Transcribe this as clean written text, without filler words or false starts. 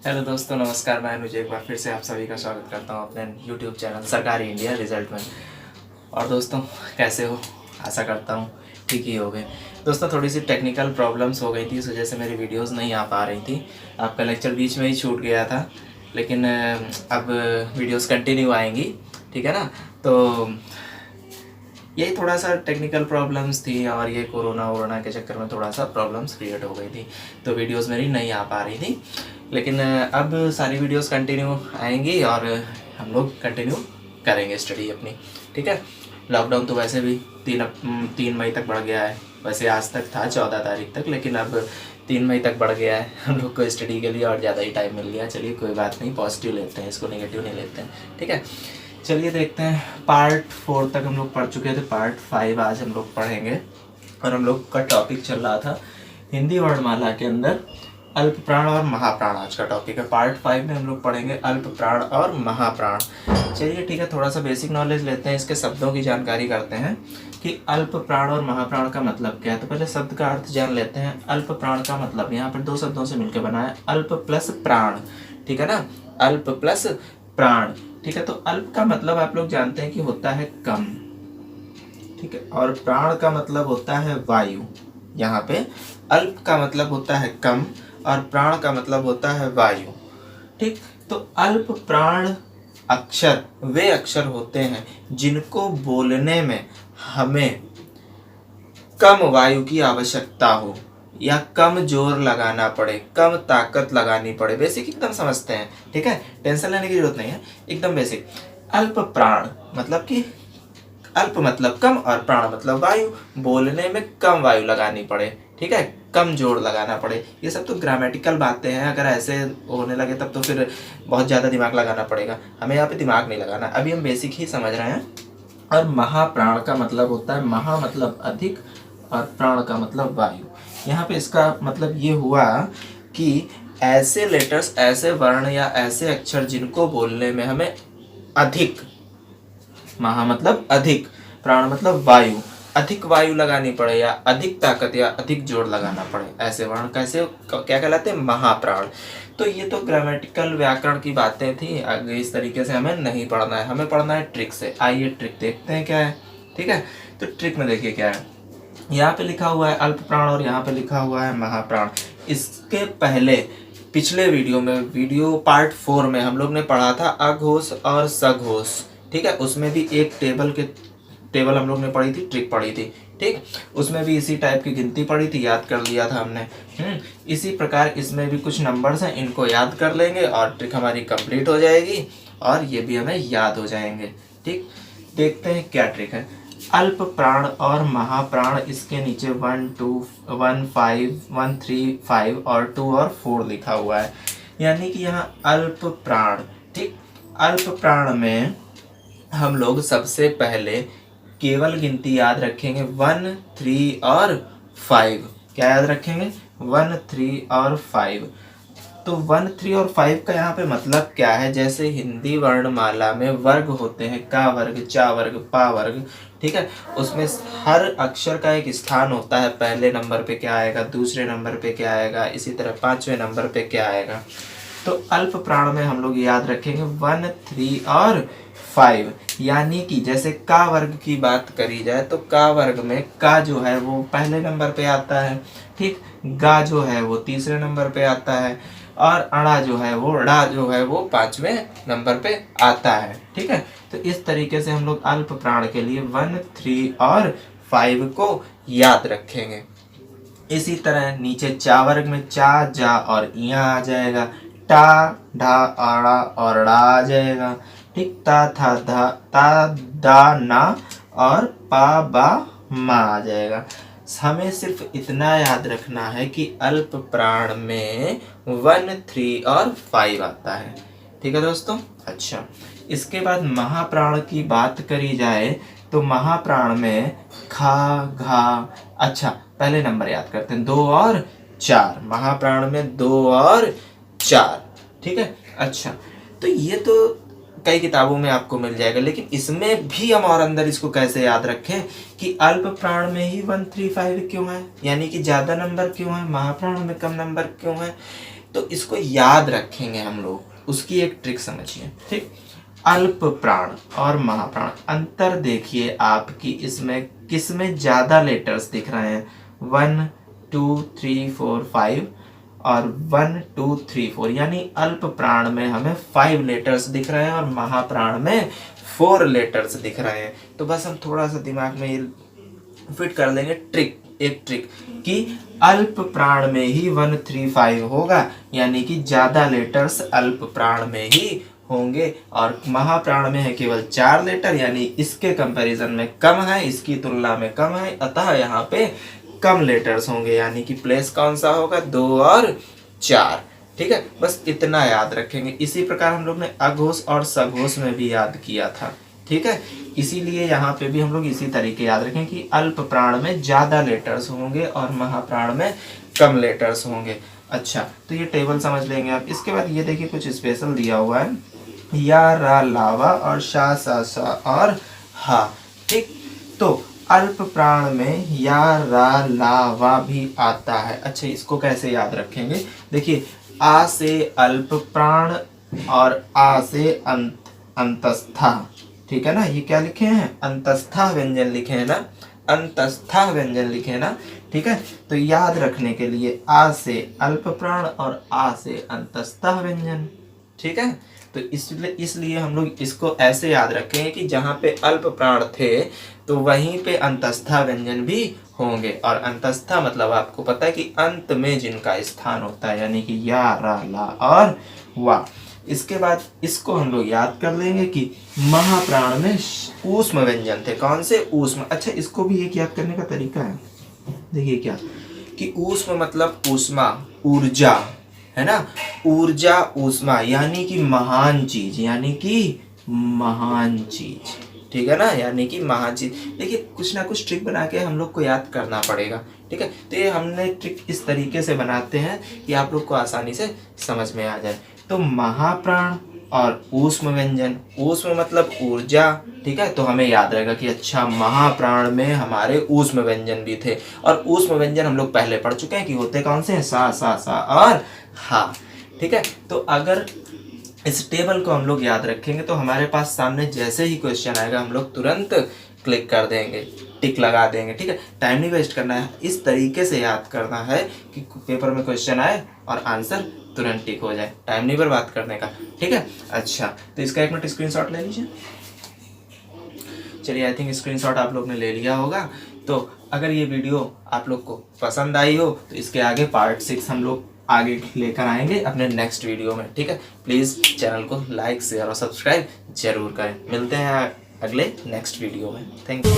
Hello दोस्तों, नमस्कार। मैं अनुज एक बार फिर से आप सभी का स्वागत करता हूं अपने यूट्यूब चैनल सरकारी इंडिया रिजल्ट में। और दोस्तों, कैसे हो? आशा करता हूं ठीक ही हो गए। दोस्तों, थोड़ी सी टेक्निकल प्रॉब्लम्स हो गई थी, इस वजह से मेरी वीडियोस नहीं आ पा रही थी। आपका लेक्चर बीच में ही छूट गया था, लेकिन अब वीडियोस कंटिन्यू आएंगी, ठीक है ना। तो यही थोड़ा सा टेक्निकल प्रॉब्लम्स थी और ये कोरोना के चक्कर में थोड़ा सा प्रॉब्लम्स क्रिएट हो गई थी, तो वीडियोस मेरी नहीं आ पा रही थी। लेकिन अब सारी वीडियोस कंटिन्यू आएंगी और हम लोग कंटिन्यू करेंगे स्टडी अपनी, ठीक है। लॉकडाउन तो वैसे भी 3 मई तक बढ़ गया है। वैसे आज तक था 14 तारीख तक, लेकिन अब 3 मई तक बढ़ गया है हम लोग को स्टडी के लिए और ज़्यादा ही टाइम मिल गया। चलिए, कोई बात नहीं, पॉजिटिव लेते हैं इसको, नेगेटिव नहीं लेते हैं, ठीक है। चलिए देखते हैं। पार्ट 4 तक हम लोग पढ़ चुके थे, पार्ट 5 आज हम लोग पढ़ेंगे। और हम लोग का टॉपिक चल रहा था हिंदी वर्णमाला के अंदर अल्प प्राण और महाप्राण। आज का टॉपिक है। पार्ट 5 में हम लोग पढ़ेंगे अल्प प्राण और महाप्राण। चलिए ठीक है, थोड़ा सा बेसिक नॉलेज लेते हैं, इसके शब्दों की जानकारी करते हैं कि अल्प प्राण और महाप्राण का मतलब क्या है। तो पहले शब्द का अर्थ जान लेते हैं। अल्प प्राण का मतलब यहाँ पर 2 शब्दों से मिलकर बना है, अल्प प्लस प्राण, ठीक है ना। अल्प प्लस प्राण, ठीक है। तो अल्प का मतलब आप लोग जानते हैं कि होता है कम, ठीक है। और प्राण का मतलब होता है वायु। यहाँ पे अल्प का मतलब होता है कम और प्राण का मतलब होता है वायु, ठीक। तो अल्प प्राण अक्षर वे अक्षर होते हैं जिनको बोलने में हमें कम वायु की आवश्यकता हो या कम जोर लगाना पड़े, कम ताकत लगानी पड़े। बेसिक एकदम समझते हैं, ठीक है, टेंशन लेने की जरूरत नहीं है, एकदम बेसिक। अल्प प्राण मतलब कि अल्प मतलब कम और प्राण मतलब वायु, बोलने में कम वायु लगानी पड़े, ठीक है, कम जोर लगाना पड़े। ये सब तो ग्रामेटिकल बातें हैं, अगर ऐसे होने लगे तब तो फिर बहुत ज़्यादा दिमाग लगाना पड़ेगा। हमें यहाँ पे दिमाग नहीं लगाना, अभी हम बेसिक ही समझ रहे हैं। और महाप्राण का मतलब होता है, महा मतलब अधिक और प्राण का मतलब वायु। यहाँ पे इसका मतलब ये हुआ कि ऐसे लेटर्स, ऐसे वर्ण या ऐसे अक्षर जिनको बोलने में हमें अधिक, महा मतलब अधिक, प्राण मतलब वायु, अधिक वायु लगानी पड़े या अधिक ताकत या अधिक जोर लगाना पड़े, ऐसे वर्ण कैसे क्या कहलाते हैं? महाप्राण। तो ये तो ग्रामेटिकल व्याकरण की बातें थी, आगे इस तरीके से हमें नहीं पढ़ना है, हमें पढ़ना है ट्रिक से। आइए ट्रिक देखते हैं क्या है, ठीक है। तो ट्रिक में देखिए क्या है, यहाँ पे लिखा हुआ है अल्प प्राण और यहाँ पे लिखा हुआ है महाप्राण। इसके पहले पिछले वीडियो में, वीडियो पार्ट 4 में हम लोग ने पढ़ा था अघोष और सघोष, ठीक है। उसमें भी एक टेबल हम लोग ने पढ़ी थी, ट्रिक पढ़ी थी, ठीक। उसमें भी इसी टाइप की गिनती पढ़ी थी, याद कर लिया था हमने। इसी प्रकार इसमें भी कुछ नंबर्स हैं, इनको याद कर लेंगे और ट्रिक हमारी कंप्लीट हो जाएगी और ये भी हमें याद हो जाएंगे, ठीक। देखते हैं क्या ट्रिक है। अल्प प्राण और महाप्राण, इसके नीचे 1 2 1 5 1 3 5 और 2 और 4 लिखा हुआ है, यानी कि यहाँ अल्प प्राण, ठीक। अल्प प्राण में हम लोग सबसे पहले केवल गिनती याद रखेंगे 1 3 और 5। क्या याद रखेंगे? 1 3 और 5। तो 1 3 और 5 का यहाँ पे मतलब क्या है? जैसे हिंदी वर्णमाला में वर्ग होते हैं, का वर्ग, चा वर्ग, पा वर्ग, ठीक है। उसमें हर अक्षर का एक स्थान होता है, पहले नंबर पे क्या आएगा, दूसरे नंबर पे क्या आएगा, इसी तरह 5वें नंबर पे क्या आएगा। तो अल्प प्राण में हम लोग याद रखेंगे 1 3 और 5, यानी कि जैसे का वर्ग की बात करी जाए तो का वर्ग में का जो है वो पहले नंबर पे आता है, ठीक। गा जो है वो तीसरे नंबर पे आता है और अड़ा जो है वो, ड़ा जो है वो 5वें नंबर पे आता है, ठीक है। तो इस तरीके से हम लोग अल्प प्राण के लिए 1 3 और 5 को याद रखेंगे। इसी तरह नीचे चा वर्ग में चा, जा और इया आ जाएगा, टा, ढा, आड़ा और ड़ा आ जाएगा, ठीक। ता, था, धा, ता, दा, ना और पा, बा, मा आ जाएगा। हमें सिर्फ इतना याद रखना है कि अल्प प्राण में 1 3 और 5 आता है, ठीक है दोस्तों। अच्छा, इसके बाद महाप्राण की बात करी जाए तो महाप्राण में खा, घा, अच्छा पहले नंबर याद करते हैं, 2 और 4। महाप्राण में 2 और 4, ठीक है। अच्छा, तो ये तो कई किताबों में आपको मिल जाएगा, लेकिन इसमें भी हम और अंदर इसको कैसे याद रखें कि अल्प प्राण में ही 1 3 5 क्यों है, यानी कि ज़्यादा नंबर क्यों है, महाप्राण में कम नंबर क्यों है। तो इसको याद रखेंगे हम लोग, उसकी एक ट्रिक समझिए, ठीक। अल्प प्राण और महाप्राण, अंतर देखिए आपकी इसमें किसमें ज़्यादा लेटर्स दिख रहे हैं, 1 2 3 4 5 और 1 2 3 4, यानी अल्प प्राण में हमें 5 लेटर्स दिख रहे हैं और महाप्राण में 4 लेटर्स दिख रहे हैं। तो बस हम थोड़ा सा दिमाग में ये फिट कर लेंगे ट्रिक, एक ट्रिक कि अल्प प्राण में ही 1 3 5 होगा, यानी कि ज़्यादा लेटर्स अल्प प्राण में ही होंगे और महाप्राण में है केवल 4 लेटर, यानी इसके कंपैरिजन में कम है, इसकी तुलना में कम है, अतः यहाँ पे कम लेटर्स होंगे, यानी कि प्लेस कौन सा होगा, 2 और 4, ठीक है। बस इतना याद रखेंगे। इसी प्रकार हम लोग ने अघोष और सघोष में भी याद किया था, ठीक है। इसीलिए यहाँ पे भी हम लोग इसी तरीके याद रखें कि अल्प प्राण में ज़्यादा लेटर्स होंगे और महाप्राण में कम लेटर्स होंगे। अच्छा, तो ये टेबल समझ लेंगे आप। इसके बाद ये देखिए कुछ स्पेशल दिया हुआ है, या रा लावा और शा सा सा और हा, ठीक। तो अल्प प्राण में या रा लावा भी आता है। अच्छा, इसको कैसे याद रखेंगे, देखिए आ से अल्प प्राण और आ से अंतस्था, ठीक है ना। ये क्या लिखे हैं, अंतस्था व्यंजन लिखे हैं ना, अंतस्था व्यंजन लिखे हैं ना, ठीक है। तो याद रखने के लिए आ से अल्प प्राण और आ से अंतस्था व्यंजन, ठीक है। तो इसलिए हम लोग इसको ऐसे याद रखेंगे कि जहाँ पे अल्प प्राण थे तो वहीं पे अंतस्था व्यंजन भी होंगे, और अंतस्था मतलब आपको पता है कि अंत में जिनका स्थान होता है, यानी कि या रा ला और वा। इसके बाद इसको हम लोग याद कर लेंगे कि महाप्राण में ऊष्म व्यंजन थे, कौन से, ऊष्म। अच्छा, इसको भी एक याद करने का तरीका है, देखिए क्या कि ऊष्म मतलब ऊष्मा, ऊर्जा, है ना, ऊर्जा ऊष्मा, यानी कि महान चीज, यानी कि महान चीज, ठीक है ना, यानी कि महान चीज। देखिए कुछ ना कुछ ट्रिक बना के हम लोग को याद करना पड़ेगा, ठीक है। तो ये हमने ट्रिक इस तरीके से बनाते हैं कि आप लोग को आसानी से समझ में आ जाए। तो महाप्राण और ऊष्म व्यंजन, ऊष्म मतलब ऊर्जा, ठीक है। तो हमें याद रहेगा कि अच्छा महाप्राण में हमारे ऊष्म व्यंजन भी थे, और ऊष्म व्यंजन हम लोग पहले पढ़ चुके हैं कि होते कौन से हैं, सा सा सा और हा, ठीक है। तो अगर इस टेबल को हम लोग याद रखेंगे तो हमारे पास सामने जैसे ही क्वेश्चन आएगा हम लोग तुरंत क्लिक कर देंगे, टिक लगा देंगे, ठीक है। टाइम नहीं वेस्ट करना है, इस तरीके से याद करना है कि पेपर में क्वेश्चन आए और आंसर तुरंत टिक हो जाए, टाइम नहीं बर्बाद करने का, ठीक है। अच्छा, तो इसका 1 मिनट स्क्रीनशॉट ले लीजिए। चलिए, आई थिंक स्क्रीनशॉट आप लोग ने ले लिया होगा। तो अगर ये वीडियो आप लोग को पसंद आई हो तो इसके आगे पार्ट 6 हम लोग आगे लेकर आएंगे अपने नेक्स्ट वीडियो में, ठीक है। प्लीज़ चैनल को लाइक शेयर और सब्सक्राइब जरूर करें। मिलते हैं अगले नेक्स्ट वीडियो में। Thank you.